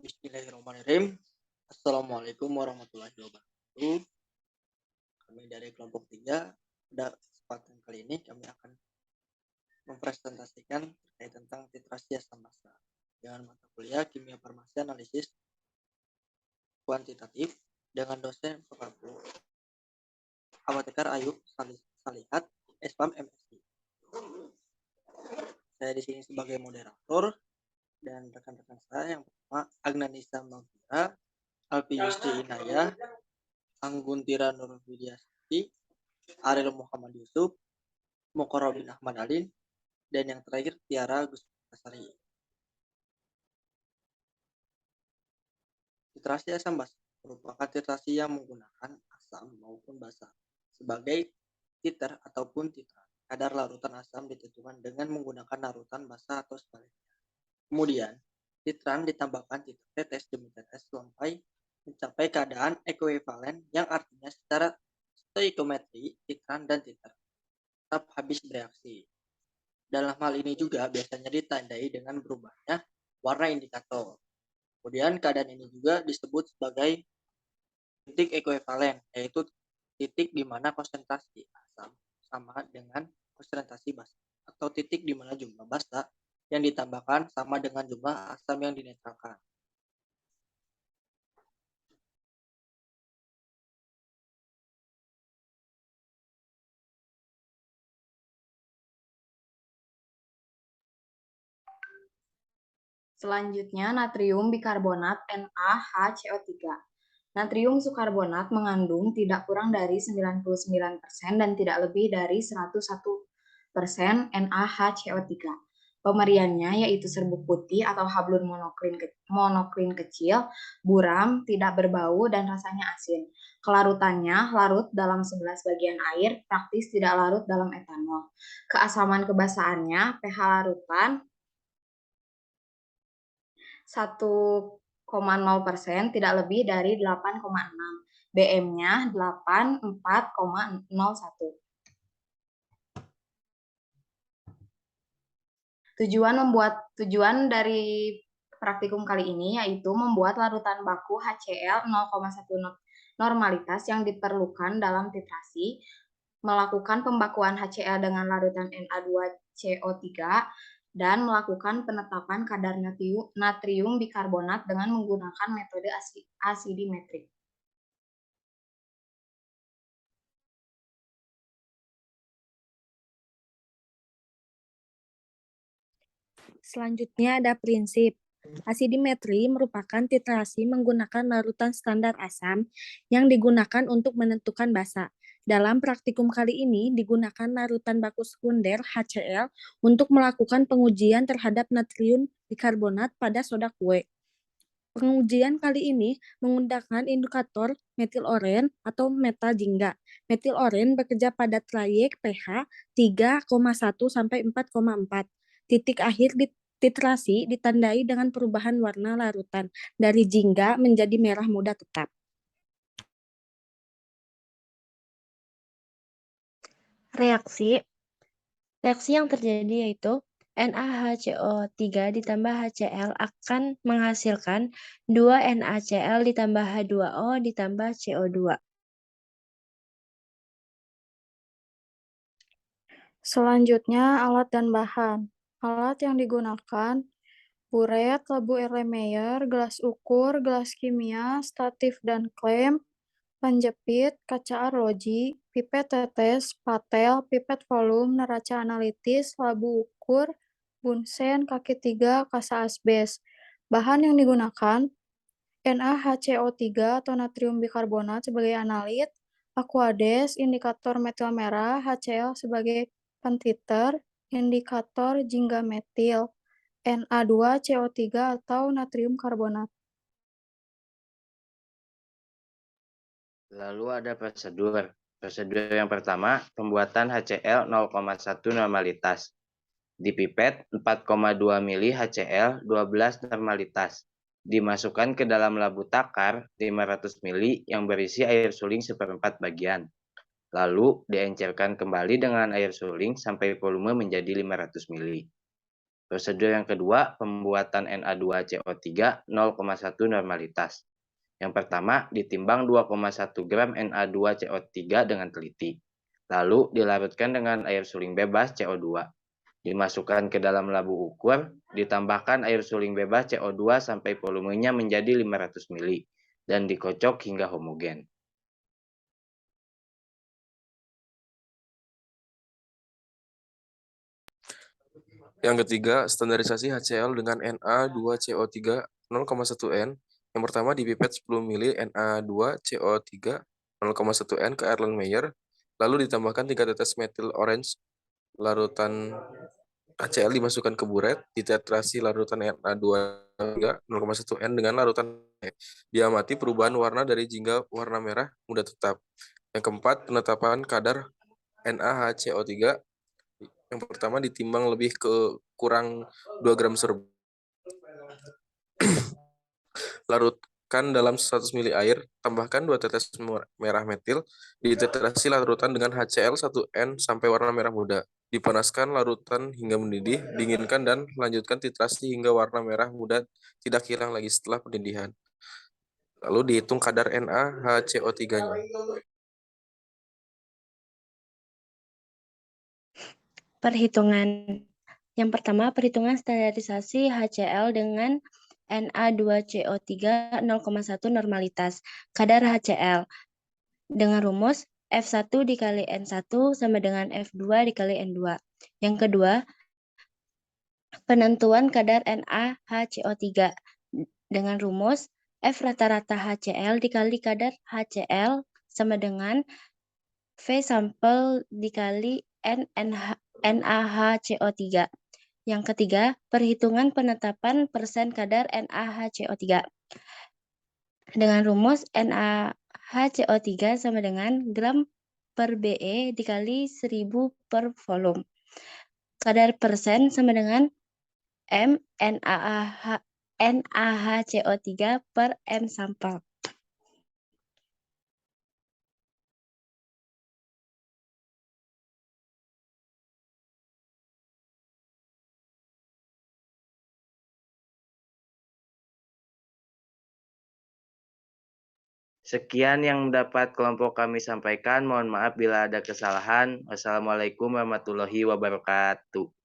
Bismillahirrahmanirrahim. Assalamualaikum warahmatullahi wabarakatuh. Kami dari kelompok 3. Pada kesempatan kali ini kami akan mempresentasikan terkait tentang titrasi asam basa dengan mata kuliah Kimia Farmasi Analisis Kuantitatif dengan dosen Prof. Apoteker Ayu Salihat, SPAM MSI. Saya di sini sebagai moderator dan rekan-rekan saya yang pertama Agnanisa Magdira, Alfi Yusri Inayah, Angguntira Nur Widiasti, Ariel Muhammad Yusuf, Mokorobin Ahmad Alin, dan yang terakhir Tiara Gustasari. Titrasi asam basa merupakan titrasi yang menggunakan asam maupun basa sebagai titer ataupun titrat. Kadar larutan asam ditentukan dengan menggunakan larutan basa atau sebaliknya. Kemudian, titran ditambahkan titer tetes demi tetes sampai mencapai keadaan ekuivalen yang artinya secara stoikiometri titran dan titer tetap habis bereaksi. Dalam hal ini juga biasanya ditandai dengan berubahnya warna indikator. Kemudian keadaan ini juga disebut sebagai titik ekuivalen, yaitu titik di mana konsentrasi asam sama dengan konsentrasi basa, atau titik di mana jumlah basa yang ditambahkan sama dengan jumlah asam yang dinetralkan. Selanjutnya, natrium bikarbonat NaHCO3. Natrium sukarbonat mengandung tidak kurang dari 99% dan tidak lebih dari 101% NaHCO3. Pemeriannya yaitu serbuk putih atau hablum monokrin kecil, buram, tidak berbau, dan rasanya asin. Kelarutannya larut dalam 11 bagian air, praktis tidak larut dalam etanol. Keasaman kebasaannya, pH larutan 1,0%, tidak lebih dari 8,6. BM-nya 84,01. Tujuan dari praktikum kali ini yaitu membuat larutan baku HCl 0,1 normalitas yang diperlukan dalam titrasi, melakukan pembakuan HCl dengan larutan Na2CO3, dan melakukan penetapan kadar natrium bikarbonat dengan menggunakan metode asidimetrik. Selanjutnya ada prinsip. Asidimetri merupakan titrasi menggunakan larutan standar asam yang digunakan untuk menentukan basa. Dalam praktikum kali ini digunakan larutan baku sekunder HCl untuk melakukan pengujian terhadap natrium bikarbonat pada soda kue. Pengujian kali ini menggunakan indikator metiloren atau metal jingga. Metiloren bekerja pada trayek pH 3,1 sampai 4,4. Titik akhir titrasi ditandai dengan perubahan warna larutan dari jingga menjadi merah muda tetap. Reaksi yang terjadi yaitu NaHCO3 ditambah HCl akan menghasilkan 2 NaCl ditambah H2O ditambah CO2. Selanjutnya, alat dan bahan. Alat yang digunakan: buret, labu Erlenmeyer, gelas ukur, gelas kimia, statif dan klem, penjepit, kaca arloji, pipet tetes, patel, pipet volume, neraca analitis, labu ukur, bunsen, kaki 3, kasa asbes. Bahan yang digunakan: NaHCO3 atau natrium bikarbonat sebagai analit, Aquades, indikator metil merah, HCl sebagai pentiter, indikator jingga metil, Na2CO3 atau natrium karbonat. Lalu ada prosedur. Prosedur yang pertama, pembuatan HCl 0,1 normalitas. Di pipet 4,2 mili HCl 12 normalitas. Dimasukkan ke dalam labu takar 500 mili yang berisi air suling 1/4 bagian. Lalu diencerkan kembali dengan air suling sampai volume menjadi 500 mili. Prosedur yang kedua, pembuatan Na2CO3 0,1 normalitas. Yang pertama, ditimbang 2,1 gram Na2CO3 dengan teliti. Lalu dilarutkan dengan air suling bebas CO2. Dimasukkan ke dalam labu ukur, ditambahkan air suling bebas CO2 sampai volumenya menjadi 500 ml dan dikocok hingga homogen. Yang ketiga, standarisasi HCl dengan Na2CO3 0,1 N. Yang pertama dipipet 10 ml Na2CO3 0,1 N ke Erlenmeyer, lalu ditambahkan 3 tetes metil orange larutan HCl dimasukkan ke buret, ditetrasi larutan Na2 0,1 N dengan larutan E. Diamati perubahan warna dari jingga warna merah muda tetap. Yang keempat, penetapan kadar NaHCO3. Yang pertama ditimbang lebih ke kurang 2 gram serbu. Larutkan dalam 100 ml air, tambahkan 2 tetes merah metil, ditetrasi larutan dengan HCl 1N sampai warna merah muda. Dipanaskan larutan hingga mendidih, dinginkan dan lanjutkan titrasi hingga warna merah muda tidak hilang lagi setelah pendidihan. Lalu dihitung kadar NaHCO3-nya. Perhitungan. Yang pertama, perhitungan standarisasi HCl dengan Na2CO3 0,1 normalitas. Kadar HCl dengan rumus F1 dikali N1 sama dengan F2 dikali N2. Yang kedua, penentuan kadar NaHCO3 dengan rumus F rata-rata HCl dikali kadar HCl sama dengan V sampel dikali NaHCO3. Yang ketiga, perhitungan penetapan persen kadar NaHCO3 dengan rumus NaHCO3 sama dengan gram per BE dikali 1000 per volume. Kadar persen sama dengan M NaHCO3 per M sampel. Sekian yang dapat kelompok kami sampaikan. Mohon maaf bila ada kesalahan. Wassalamualaikum warahmatullahi wabarakatuh.